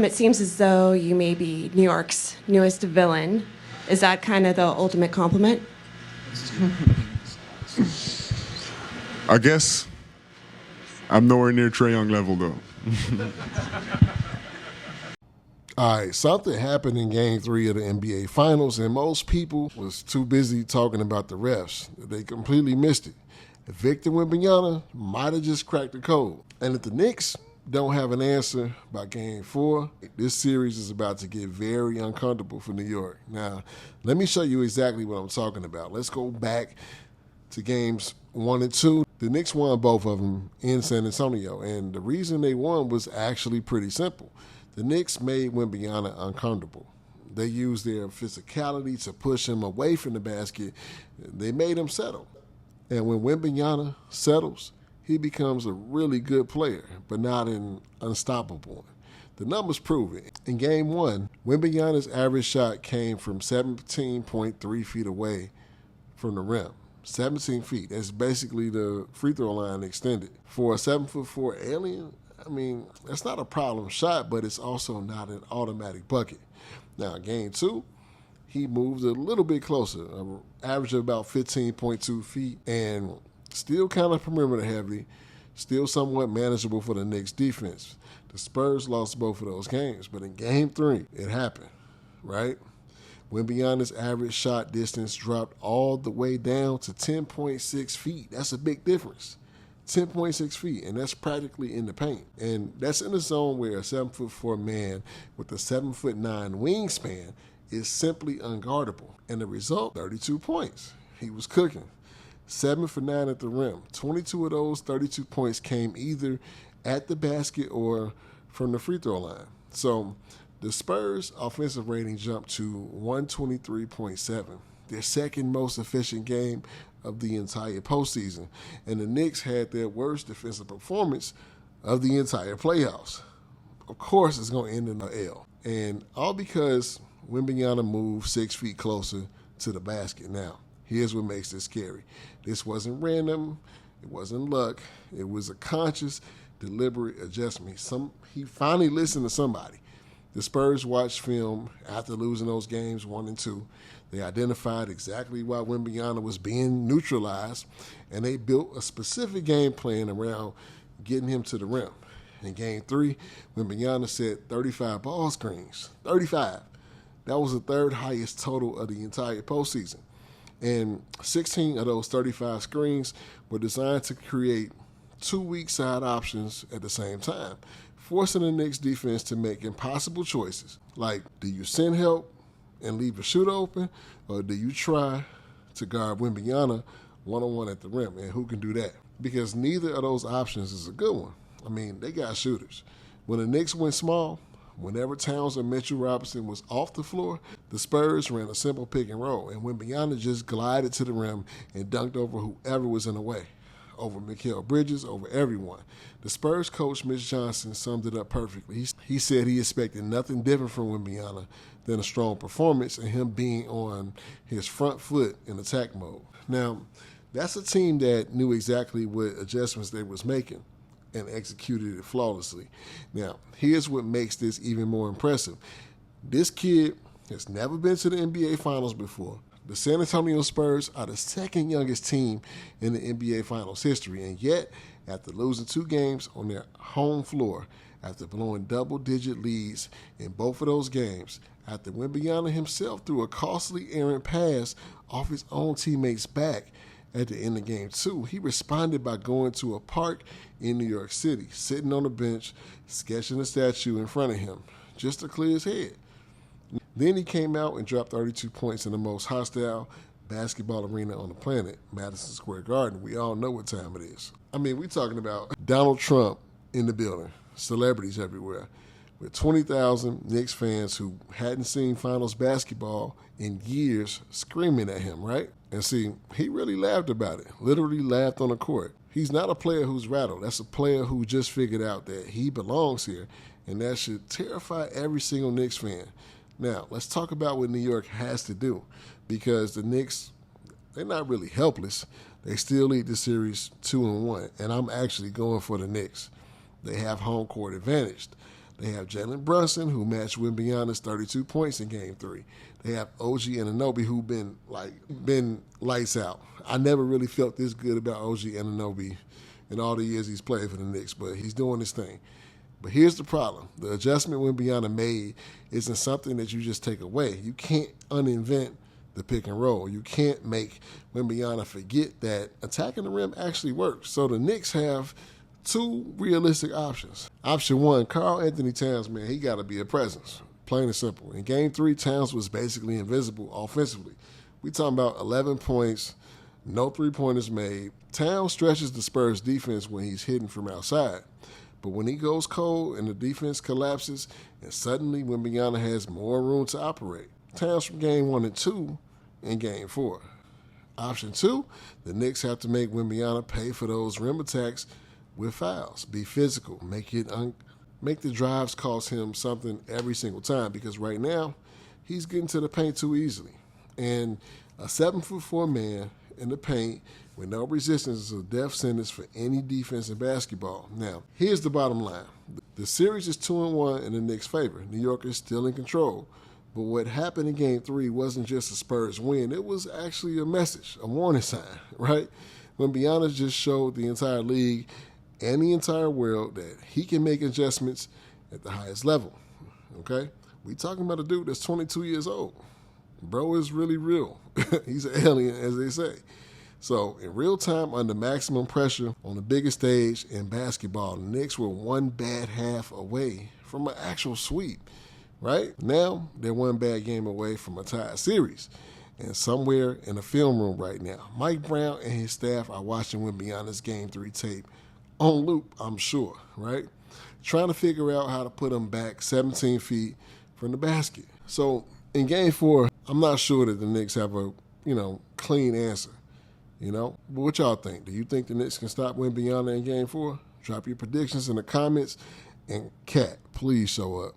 It seems as though you may be New York's newest villain. Is that kind of the ultimate compliment? I guess I'm nowhere near Trae Young level, though. All right, something happened in Game 3 of the NBA Finals, and most people was too busy talking about the refs. They completely missed it. Victor Wembanyama might have just cracked the code. And if the Knicks don't have an answer by Game 4, this series is about to get very uncomfortable for New York. Now, let me show you exactly what I'm talking about. Let's go back to Games 1 and 2. The Knicks won both of them in San Antonio, and the reason they won was actually pretty simple. The Knicks made Wembanyama uncomfortable. They used their physicality to push him away from the basket. They made him settle. And when Wembanyama settles, he becomes a really good player, but not an unstoppable one. The numbers prove it. In Game 1, Wembanyama's average shot came from 17.3 feet away from the rim. 17 feet. That's basically the free throw line extended. For a 7'4" alien, I mean, that's not a problem shot, but it's also not an automatic bucket. Now, Game 2, he moved a little bit closer, an average of about 15.2 feet, and still kind of perimeter heavy, still somewhat manageable for the Knicks defense. The Spurs lost both of those games, but in Game 3, it happened, right? Wembanyama's average shot distance dropped all the way down to 10.6 feet. That's a big difference. 10.6 feet, and that's practically in the paint. And that's in a zone where a 7'4" man with a 7'9" wingspan is simply unguardable. And the result, 32 points. He was cooking. 7 for 9 at the rim. 22 of those 32 points came either at the basket or from the free throw line. So the Spurs' offensive rating jumped to 123.7, their second most efficient game of the entire postseason. And the Knicks had their worst defensive performance of the entire playoffs. Of course, it's going to end in an L. And all because Wembanyama moved 6 feet closer to the basket. Now, here's what makes this scary. This wasn't random. It wasn't luck. It was a conscious, deliberate adjustment. He finally listened to somebody. The Spurs watched film after losing those games 1 and 2. They identified exactly why Wembanyama was being neutralized, and they built a specific game plan around getting him to the rim. In Game 3, Wembanyama set 35 ball screens. 35. That was the third highest total of the entire postseason. And 16 of those 35 screens were designed to create two weak side options at the same time, forcing the Knicks defense to make impossible choices. Like, do you send help and leave a shooter open, or do you try to guard Wembanyama one-on-one at the rim? And who can do that? Because neither of those options is a good one. I mean, they got shooters. When the Knicks went small, whenever Towns or Mitchell Robinson was off the floor, the Spurs ran a simple pick and roll, and Wembanyama just glided to the rim and dunked over whoever was in the way, over Mikal Bridges, over everyone. The Spurs coach, Mitch Johnson, summed it up perfectly. He said he expected nothing different from Wembanyama than a strong performance and him being on his front foot in attack mode. Now, that's a team that knew exactly what adjustments they was making and executed it flawlessly. Now, here's what makes this even more impressive. This kid has never been to the NBA Finals before. The San Antonio Spurs are the second youngest team in the NBA Finals history, and yet, after losing 2 games on their home floor, after blowing double-digit leads in both of those games, after Wembanyama himself threw a costly errant pass off his own teammate's back at the end of Game 2, he responded by going to a park in New York City, sitting on a bench, sketching a statue in front of him, just to clear his head. Then he came out and dropped 32 points in the most hostile basketball arena on the planet, Madison Square Garden. We all know what time it is. I mean, we're talking about Donald Trump in the building, celebrities everywhere, with 20,000 Knicks fans who hadn't seen finals basketball in years screaming at him, right? And see, he really laughed about it, literally laughed on the court. He's not a player who's rattled. That's a player who just figured out that he belongs here, and that should terrify every single Knicks fan. Now, let's talk about what New York has to do, because the Knicks, they're not really helpless. They still lead the series 2-1, and I'm actually going for the Knicks. They have home court advantage. They have Jalen Brunson, who matched Wembanyama's 32 points in Game 3. They have OG Anunoby, who been lights out. I never really felt this good about OG Anunoby in all the years he's played for the Knicks, but he's doing his thing. But here's the problem. The adjustment Wembanyama made isn't something that you just take away. You can't uninvent the pick and roll. You can't make Wembanyama forget that attacking the rim actually works. So the Knicks have two realistic options. Option one, Karl-Anthony Towns, man, he got to be a presence. Plain and simple. In Game 3, Towns was basically invisible offensively. We talking about 11 points, no three-pointers made. Towns stretches the Spurs defense when he's hidden from outside. But when he goes cold and the defense collapses, and suddenly Wembanyama has more room to operate. Towns from Game 1 and 2 in Game 4. Option 2, the Knicks have to make Wembanyama pay for those rim attacks with fouls. Be physical. Make the drives cost him something every single time, because right now he's getting to the paint too easily. And a 7'4" man in the paint with no resistance is a death sentence for any defense in basketball. Now, here's the bottom line. The series is 2-1 in the Knicks' favor. New York is still in control. But what happened in Game 3 wasn't just a Spurs win. It was actually a message, a warning sign, right? Wembanyama just showed the entire league and the entire world that he can make adjustments at the highest level, okay? We talking about a dude that's 22 years old. Bro is really real. He's an alien, as they say. So in real time, under maximum pressure on the biggest stage in basketball, the Knicks were one bad half away from an actual sweep, right? Now they're one bad game away from a tied series. And somewhere in the film room right now, Mike Brown and his staff are watching Wembanyama's Game 3 tape on loop, I'm sure, right? Trying to figure out how to put him back 17 feet from the basket. So in Game 4, I'm not sure that the Knicks have a, clean answer, But what y'all think? Do you think the Knicks can stop Wembanyama in Game 4? Drop your predictions in the comments. And Kat, please show up.